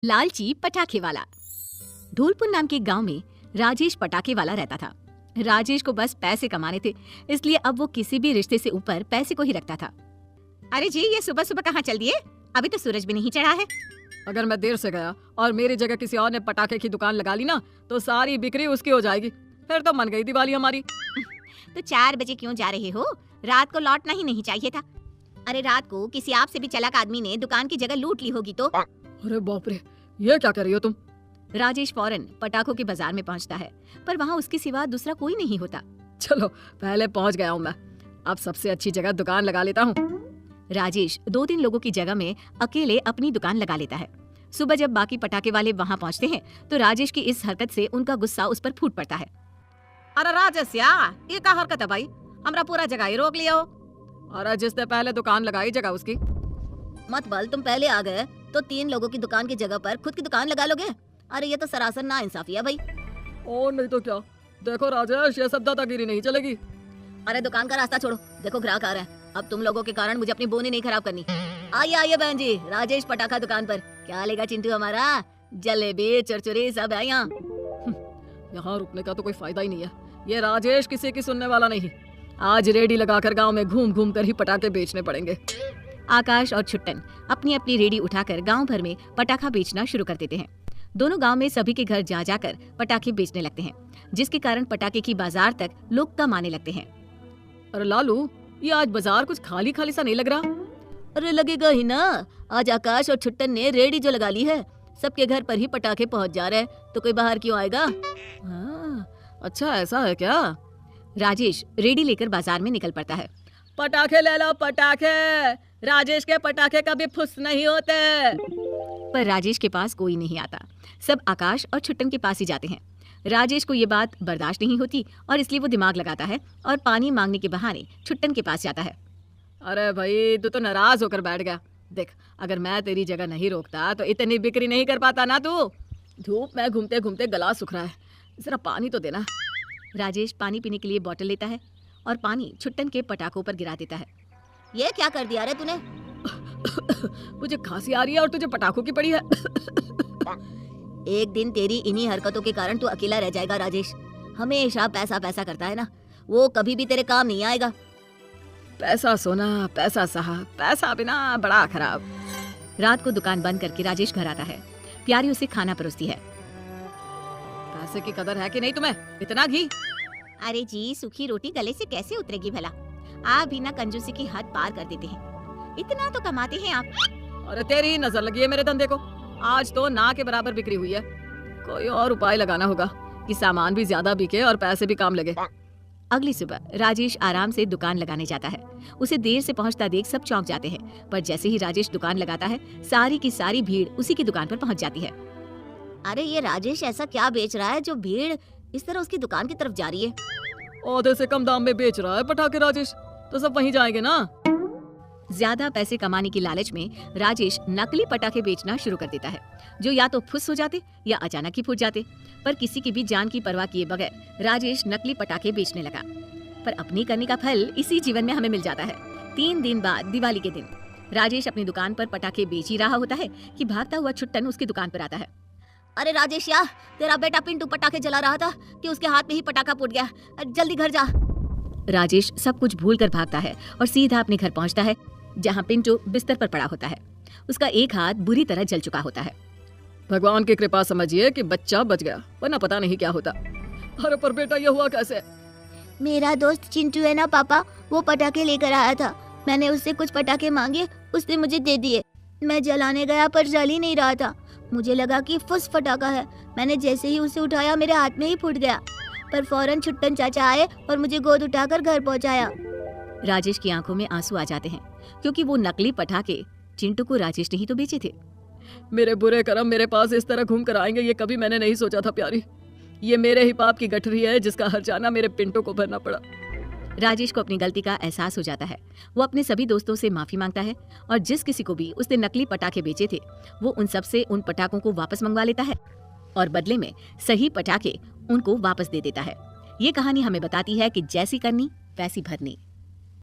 लालची पटाखे वाला। धूलपुर नाम के गांव में राजेश पटाखे वाला रहता था। राजेश को बस पैसे कमाने थे, इसलिए अब वो किसी भी रिश्ते से ऊपर पैसे को ही रखता था। अरे जी, ये सुबह सुबह कहाँ चल दिए? अभी तो सूरज भी नहीं चढ़ा है। अगर मैं देर से गया और मेरी जगह किसी और ने पटाखे की दुकान लगा ली ना, तो सारी बिक्री उसकी हो जाएगी। फिर तो मन गई दिवाली हमारी। तो 4 बजे क्यों जा रहे हो? रात को लौटना ही नहीं चाहिए था। अरे रात को किसी आप से भी चालाक आदमी ने दुकान की जगह लूट ली होगी तो। अरे बाप रे, ये क्या कर रही हो तुम? राजेश फौरन पटाखों के बाजार में पहुंचता है, पर वहाँ उसके सिवा दूसरा कोई नहीं होता। चलो, पहले पहुंच गया हूँ मैं, अब सबसे अच्छी जगह दुकान लगा लेता हूँ। राजेश 2-3 लोगों की जगह में अकेले अपनी दुकान लगा लेता है। सुबह जब बाकी पटाखे वाले वहाँ पहुँचते हैं तो राजेश की इस हरकत से उनका गुस्सा उस पर फूट पड़ता है। अरे राजेश यार, ये क्या हरकत है भाई? हमरा पूरा जगह ही रोक लिया हो। अरे जिसने पहले दुकान लगाई जगह उसकी। मत बल, तुम पहले आ गए तो 3 लोगों की दुकान की जगह पर खुद की दुकान लगा लोगे? अरे ये तो सरासर नाइंसाफी है भाई। और नहीं तो क्या। देखो राजेश, ये सब दादागिरी नहीं चलेगी। अरे दुकान का रास्ता छोड़ो, देखो ग्राहक आ रहे हैं। अब तुम लोगों के कारण मुझे अपनी बोनी नहीं खराब करनी। आइए आइए बहन जी, राजेश पटाखा दुकान पर। क्या लेगा चिंटू हमारा? जलेबी चरचुरी सब है यहाँ। यहाँ रुकने का तो कोई फायदा ही नहीं है। ये राजेश किसी की सुनने वाला नहीं। आज रेडी लगाकर गांव में घूम घूम कर ही पटाखे बेचने पड़ेंगे। आकाश और छुट्टन अपनी अपनी रेडी उठाकर गांव भर में पटाखा बेचना शुरू कर देते हैं। दोनों गांव में सभी के घर जा जाकर पटाखे बेचने लगते हैं, जिसके कारण पटाखे की बाजार तक लोग कम आने लगते हैं। अरे लालू, ये आज बाजार कुछ खाली खाली सा नहीं लग रहा? अरे लगेगा ही ना, आज आकाश और छुट्टन ने रेडी जो लगा ली है। सबके घर पर ही पटाखे पहुंच जा रहे हैं, तो कोई बाहर क्यों आएगा? अच्छा ऐसा है क्या? राजेश रेडी लेकर बाजार में निकल पड़ता है। पटाखे ले लो पटाखे, राजेश के पटाखे कभी फुस नहीं होते। पर राजेश के पास कोई नहीं आता। सब आकाश और छुट्टन के पास ही जाते हैं। राजेश को ये बात बर्दाश्त नहीं होती और इसलिए वो दिमाग लगाता है और पानी मांगने के बहाने छुट्टन के पास जाता है। अरे भाई, तू तो नाराज होकर बैठ गया। देख, अगर मैं तेरी जगह नहीं रोकता तो इतनी बिक्री नहीं कर पाता ना तू। धूप में घूमते घूमते गला सूख रहा है, जरा पानी तो देना। राजेश पानी पीने के लिए बोतल लेता है और पानी छुट्टन के पटाखों पर गिरा देता है। ये क्या कर दिया रे तूने? मुझे खांसी आ रही है और तुझे पटाखों की पड़ी है। एक दिन तेरी इन्हीं हरकतों के कारण तू अकेला रह जाएगा राजेश। हमेशा पैसा पैसा करता है ना, वो कभी भी तेरे काम नहीं आएगा। पैसा सोना, पैसा सहा, पैसा बिना बड़ा खराब। रात को दुकान बंद करके राजेश घर आता है। प्यारी उसे खाना परोसती है। पैसे की कदर है कि नहीं तुम्हें? इतना घी? अरे जी, सूखी रोटी गले से कैसे उतरेगी भला? आप भी ना कंजूसी की हद पार कर देते हैं। इतना तो कमाते हैं आप। अरे तेरी नजर लगी है मेरे धंधे को। आज तो ना के बराबर बिक्री हुई है। कोई और उपाय लगाना होगा कि सामान भी ज्यादा बिके और पैसे भी कम लगे। अगली सुबह राजेश आराम से दुकान लगाने जाता है। उसे देर से पहुंचता देख सब चौंक जाते हैं, पर जैसे ही राजेश दुकान लगाता है, सारी की सारी भीड़ उसी की दुकान पर पहुंच जाती है। अरे ये राजेश ऐसा क्या बेच रहा है जो भीड़ इस तरह उसकी दुकान की तरफ जा रही है? आधे से कम दाम में बेच रहा है पटाखे राजेश, तो सब वहीं जाएंगे ना। ज्यादा पैसे कमाने की लालच में राजेश नकली पटाखे बेचना शुरू कर देता है, जो या तो फुस हो जाते या अचानक ही फूट जाते। पर किसी की भी जान की परवाह किए बगैर राजेश नकली पटाखे बेचने लगा। पर अपनी करने का फल इसी जीवन में हमें मिल जाता है। 3 दिन बाद दिवाली के दिन राजेश अपनी दुकान पर पटाखे बेच ही रहा होता है कि भागता हुआ छुट्टन उसकी दुकान पर आता है। अरे राजेश यार, तेरा बेटा पिंटू पटाखे जला रहा था कि उसके हाथ में ही पटाखा फूट गया। जल्दी घर जा। राजेश सब कुछ भूल कर भागता है और सीधा अपने घर पहुंचता है, जहां पिंटू बिस्तर पर पड़ा होता है। उसका एक हाथ बुरी तरह जल चुका होता है। भगवान की कृपा समझिए कि बच्चा बच गया, वरना पता नहीं क्या होता। अरे पर बेटा, ये हुआ कैसे? मेरा दोस्त चिंटू है ना पापा, वो पटाखे लेकर आया था। मैंने उससे कुछ पटाखे मांगे, उसने मुझे दे दिए। मैं जलाने गया पर जल ही नहीं रहा था। मुझे लगा कि फुस फटाका है। मैंने जैसे ही उसे उठाया मेरे हाथ में ही फूट गया। पर फौरन छुट्टन चाचा आए और मुझे गोद उठाकर घर पहुंचाया। राजेश की आंखों में आंसू आ जाते हैं, क्योंकि वो नकली पटाखे चिंटू को राजेश ने ही तो बेचे थे। मेरे बुरे कर्म मेरे पास इस तरह घूम कर आएंगे, ये कभी मैंने नहीं सोचा था प्यारी। ये मेरे ही पाप की गठरी है जिसका हर्जाना मेरे पिंटू को भरना पड़ा। राजेश को अपनी गलती का एहसास हो जाता है। वो अपने सभी दोस्तों से माफी मांगता है और जिस किसी को भी उसने नकली पटाखे बेचे थे, वो उन सब से उन पटाखों को वापस मंगवा लेता है और बदले में सही पटाखे उनको वापस दे देता है। ये कहानी हमें बताती है कि जैसी करनी वैसी भरनी।